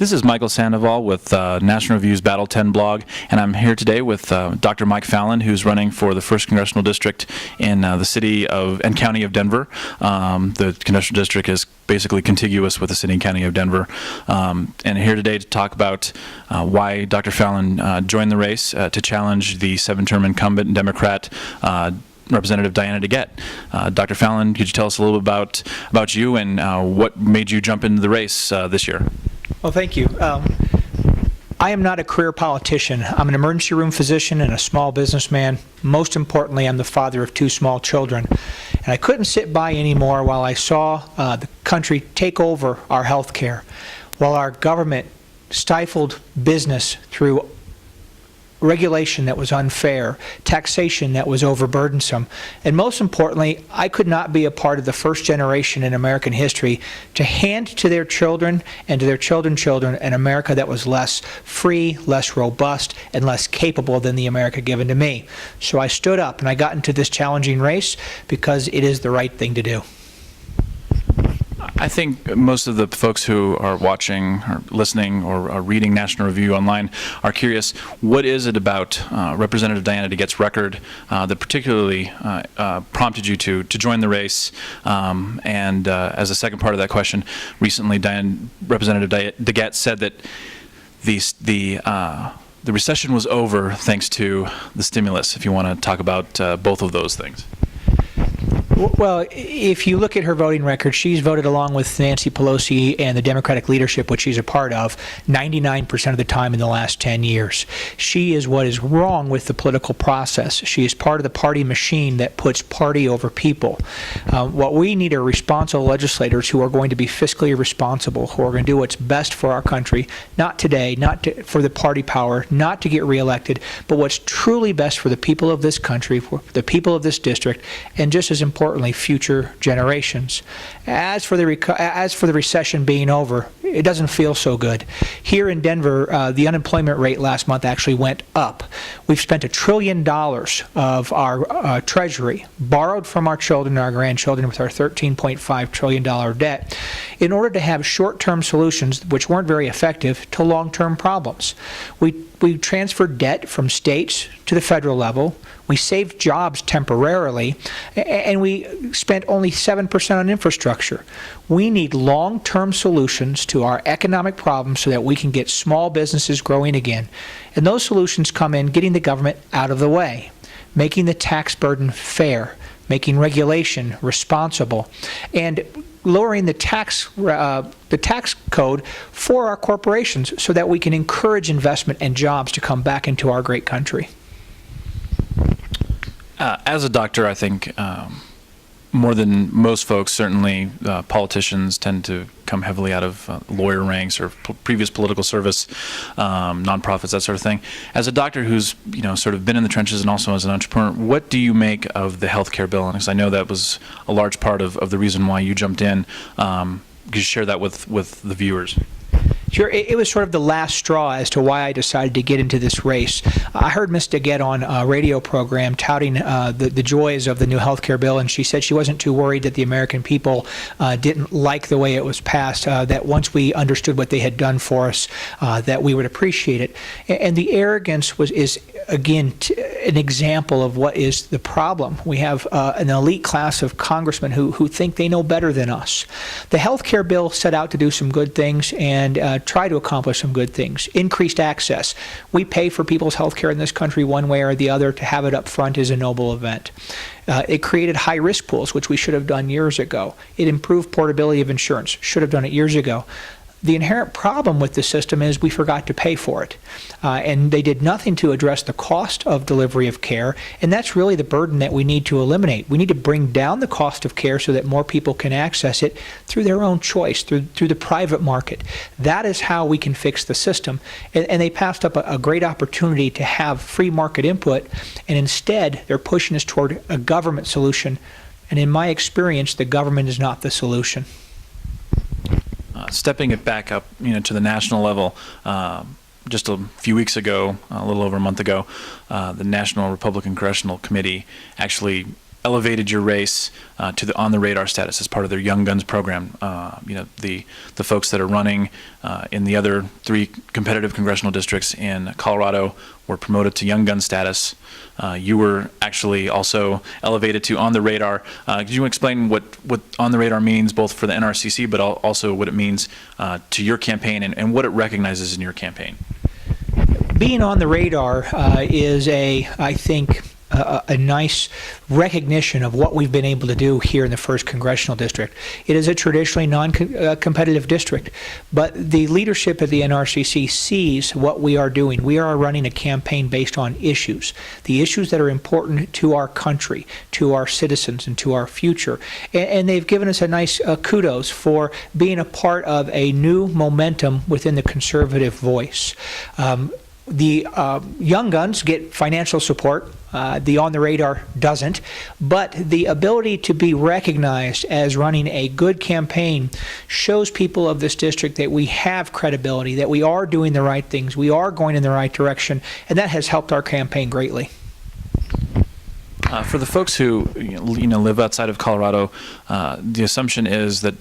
This is Michael Sandoval with National Review's Battle 10 blog, and I'm here today with Dr. Mike Fallon, who's running for the 1st Congressional District in the city of and county of Denver. The Congressional District is basically contiguous with the city and county of Denver. And here today to talk about why Dr. Fallon joined the race to challenge the 7-term incumbent Democrat Representative Diana DeGette. Dr. Fallon, could you tell us a little bit about you and what made you jump into the race this year? Well, thank you. I am not a career politician. I'm an emergency room physician and a small businessman. Most importantly, I'm the father of 2 small children. And I couldn't sit by anymore while I saw the country take over our health care, while our government stifled business through regulation that was unfair, taxation that was overburdensome, and most importantly, I could not be a part of the first generation in American history to hand to their children and to their children's children an America that was less free, less robust, and less capable than the America given to me. So I stood up and I got into this challenging race because it is the right thing to do. I think most of the folks who are watching or listening or are reading National Review online are curious, what is it about Representative Diana DeGette's record that particularly prompted you to join the race? And as a second part of that question, recently Representative DeGette said that the recession was over thanks to the stimulus, if you want to talk about both of those things. Well, if you look at her voting record, she's voted along with Nancy Pelosi and the Democratic leadership, which she's a part of, 99% of the time in the last 10 years. She is what is wrong with the political process. She is part of the party machine that puts party over people. What we need are responsible legislators who are going to be fiscally responsible, who are going to do what's best for our country, not today, for the party power, not to get reelected, but what's truly best for the people of this country, for the people of this district, and just as importantly, future generations. As for the recession being over, it doesn't feel so good. Here in Denver, the unemployment rate last month actually went up. We've spent $1 trillion of our treasury, borrowed from our children and our grandchildren with our $13.5 trillion debt, in order to have short-term solutions, which weren't very effective, to long-term problems. We transferred debt from states to the federal level. We saved jobs temporarily, and we spent only 7% on infrastructure. We need long-term solutions to our economic problems so that we can get small businesses growing again. And those solutions come in getting the government out of the way, making the tax burden fair, making regulation responsible, and lowering the tax code for our corporations so that we can encourage investment and jobs to come back into our great country. As a doctor, I think more than most folks, certainly politicians tend to come heavily out of lawyer ranks or previous political service, nonprofits, that sort of thing. As a doctor who's sort of been in the trenches and also as an entrepreneur, what do you make of the health care bill? And because I know that was a large part of the reason why you jumped in. Could you share that with the viewers? Sure. It was sort of the last straw as to why I decided to get into this race. I heard Ms. DeGette on a radio program touting the joys of the new health care bill, and she said she wasn't too worried that the American people didn't like the way it was passed, that once we understood what they had done for us, that we would appreciate it. And the arrogance is again, an example of what is the problem. We have an elite class of congressmen who think they know better than us. The health care bill set out to do some good things and try to accomplish some good things. Increased access. We pay for people's health care in this country one way or the other. To have it up front is a noble event. It created high-risk pools, which we should have done years ago. It improved portability of insurance. Should have done it years ago. The inherent problem with the system is we forgot to pay for it. And they did nothing to address the cost of delivery of care, and that's really the burden that we need to eliminate. We need to bring down the cost of care so that more people can access it through their own choice, through the private market. That is how we can fix the system. And they passed up a great opportunity to have free market input, and instead they're pushing us toward a government solution. And in my experience, the government is not the solution. Stepping it back up, to the national level, just a few weeks ago, a little over a month ago, the National Republican Congressional Committee actually elevated your race to the on the radar status as part of their Young Guns program. The folks that are running in the other 3 competitive congressional districts in Colorado were promoted to Young Gun status. You were actually also elevated to on the radar. Could you explain what on the radar means, both for the NRCC, but also what it means to your campaign and what it recognizes in your campaign? Being on the radar is I think, a nice recognition of what we've been able to do here in the 1st Congressional District. It is a traditionally non-competitive district, but the leadership of the NRCC sees what we are doing. We are running a campaign based on issues, the issues that are important to our country, to our citizens, and to our future. And they've given us a nice kudos for being a part of a new momentum within the conservative voice. The Young Guns get financial support. The On the Radar doesn't. But the ability to be recognized as running a good campaign shows people of this district that we have credibility, that we are doing the right things, we are going in the right direction, and that has helped our campaign greatly. For the folks who live outside of Colorado, the assumption is that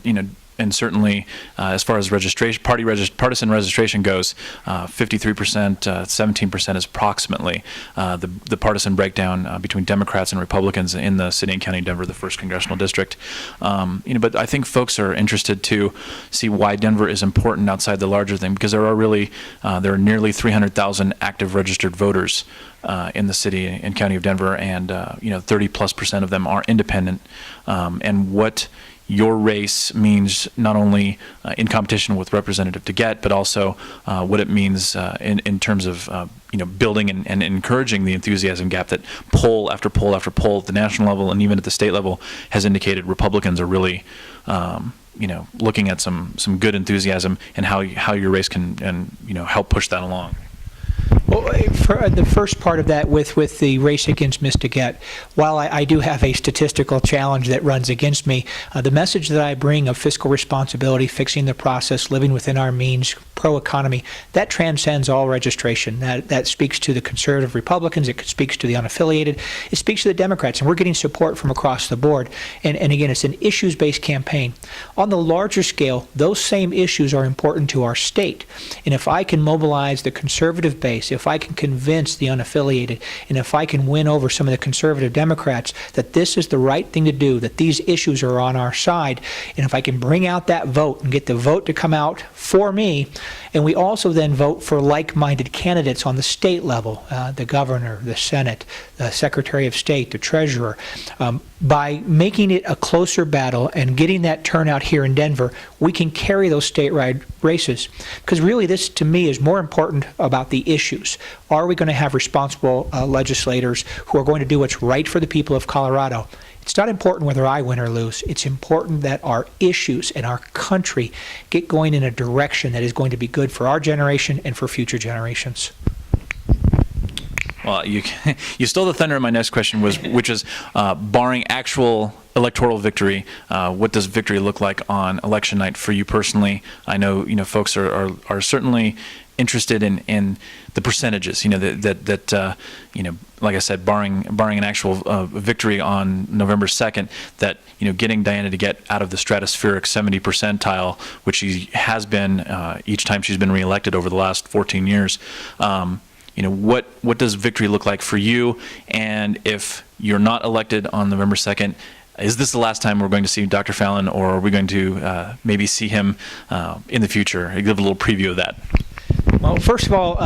and certainly as far as partisan registration goes, 53%, 17% is approximately the partisan breakdown between Democrats and Republicans in the city and county of Denver, the 1st Congressional District. But I think folks are interested to see why Denver is important outside the larger thing, because there are nearly 300,000 active registered voters in the city and county of Denver, and 30+% of them are independent. And what your race means not only in competition with Representative DeGette, but also what it means in terms of building and encouraging the enthusiasm gap that poll after poll after poll at the national level and even at the state level has indicated Republicans are really looking at some good enthusiasm and how your race can help push that along. Well, for the first part of that with the race against Ms. DeGette, while I do have a statistical challenge that runs against me, the message that I bring of fiscal responsibility, fixing the process, living within our means, pro-economy, that transcends all registration. That speaks to the conservative Republicans, it speaks to the unaffiliated, it speaks to the Democrats, and we're getting support from across the board. And again, it's an issues-based campaign. On the larger scale, those same issues are important to our state. And if I can mobilize the conservative base, if I can convince the unaffiliated, and if I can win over some of the conservative Democrats that this is the right thing to do, that these issues are on our side, and if I can bring out that vote and get the vote to come out for me, and we also then vote for like-minded candidates on the state level, the governor, the Senate, the Secretary of State, the treasurer, by making it a closer battle and getting that turnout here in Denver, we can carry those statewide races. Because really this, to me, is more important about the issues. Are we going to have responsible legislators who are going to do what's right for the people of Colorado? It's not important whether I win or lose. It's important that our issues and our country get going in a direction that is going to be good for our generation and for future generations. Well, you stole the thunder of my next question, which is barring actual electoral victory, what does victory look like on election night for you personally? I know folks are certainly interested in the percentages. Like I said, barring an actual victory on November 2nd, that getting Diana DeGette out of the stratospheric 70 percentile, which she has been each time she's been reelected over the last 14 years. What does victory look like for you? And if you're not elected on November 2nd, is this the last time we're going to see Dr. Fallon, or are we going to maybe see him in the future? Give a little preview of that. Well, first of all,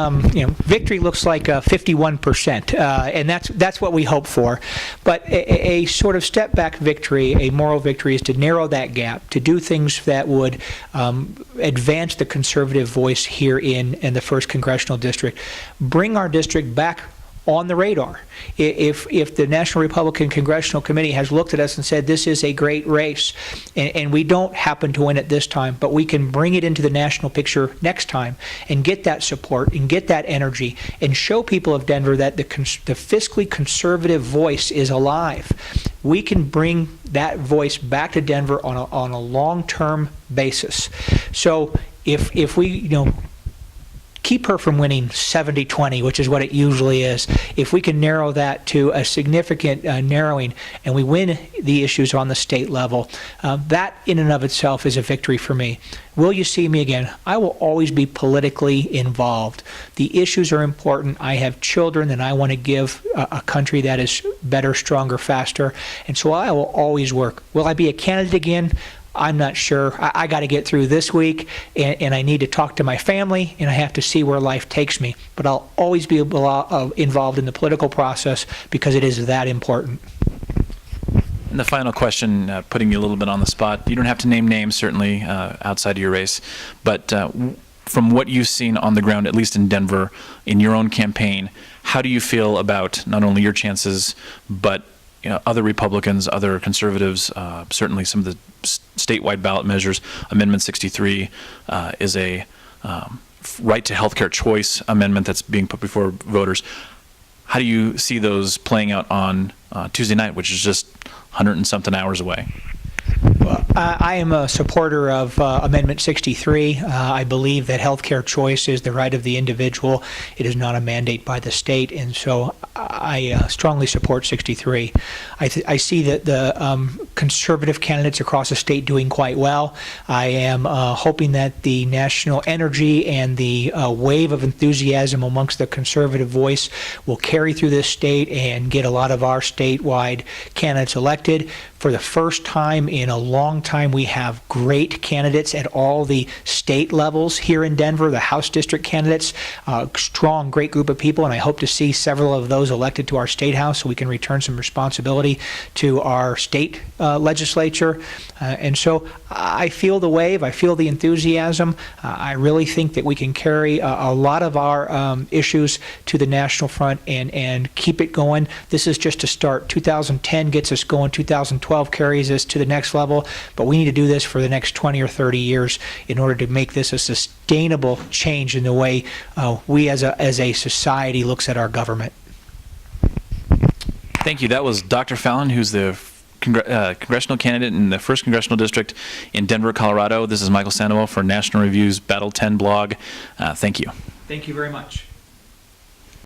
victory looks like 51%, and that's what we hope for. But a sort of step-back victory, a moral victory, is to narrow that gap, to do things that would advance the conservative voice here in the 1st Congressional District, bring our district back on the radar. If the National Republican Congressional Committee has looked at us and said this is a great race, and we don't happen to win it this time, but we can bring it into the national picture next time and get that support and get that energy and show people of Denver that the fiscally conservative voice is alive, we can bring that voice back to Denver on a long-term basis. So if we keep her from winning 70-20, which is what it usually is. If we can narrow that to a significant narrowing and we win the issues on the state level, that in and of itself is a victory for me. Will you see me again? I will always be politically involved. The issues are important. I have children and I want to give a country that is better, stronger, faster, and so I will always work. Will I be a candidate again? I'm not sure. I got to get through this week, and I need to talk to my family, and I have to see where life takes me. But I'll always be involved in the political process because it is that important. And the final question, putting you a little bit on the spot. You don't have to name names, certainly, outside of your race, but from what you've seen on the ground, at least in Denver, in your own campaign, how do you feel about not only your chances, but other Republicans, other conservatives, certainly some of the statewide ballot measures? Amendment 63 is a right to health care choice amendment that's being put before voters. How do you see those playing out on Tuesday night, which is just 100 and something hours away? Well, I am a supporter of Amendment 63. I believe that healthcare choice is the right of the individual. It is not a mandate by the state, and so I strongly support 63. I see that the conservative candidates across the state doing quite well. I am hoping that the national energy and the wave of enthusiasm amongst the conservative voice will carry through this state and get a lot of our statewide candidates elected. For the first time in a long time, we have great candidates at all the state levels here in Denver, the House District candidates, strong, great group of people, and I hope to see several of those elected to our State House so we can return some responsibility to our state legislature. And so I feel the wave, I feel the enthusiasm. I really think that we can carry a lot of our issues to the national front and keep it going. This is just a start. 2010 gets us going, 2012 carries us to the next level, but we need to do this for the next 20 or 30 years in order to make this a sustainable change in the way we as a society looks at our government. Thank you. That was Dr. Fallon, who's the congressional candidate in the 1st Congressional District in Denver, Colorado. This is Michael Sandoval for National Review's Battle 10 blog. Thank you. Thank you very much.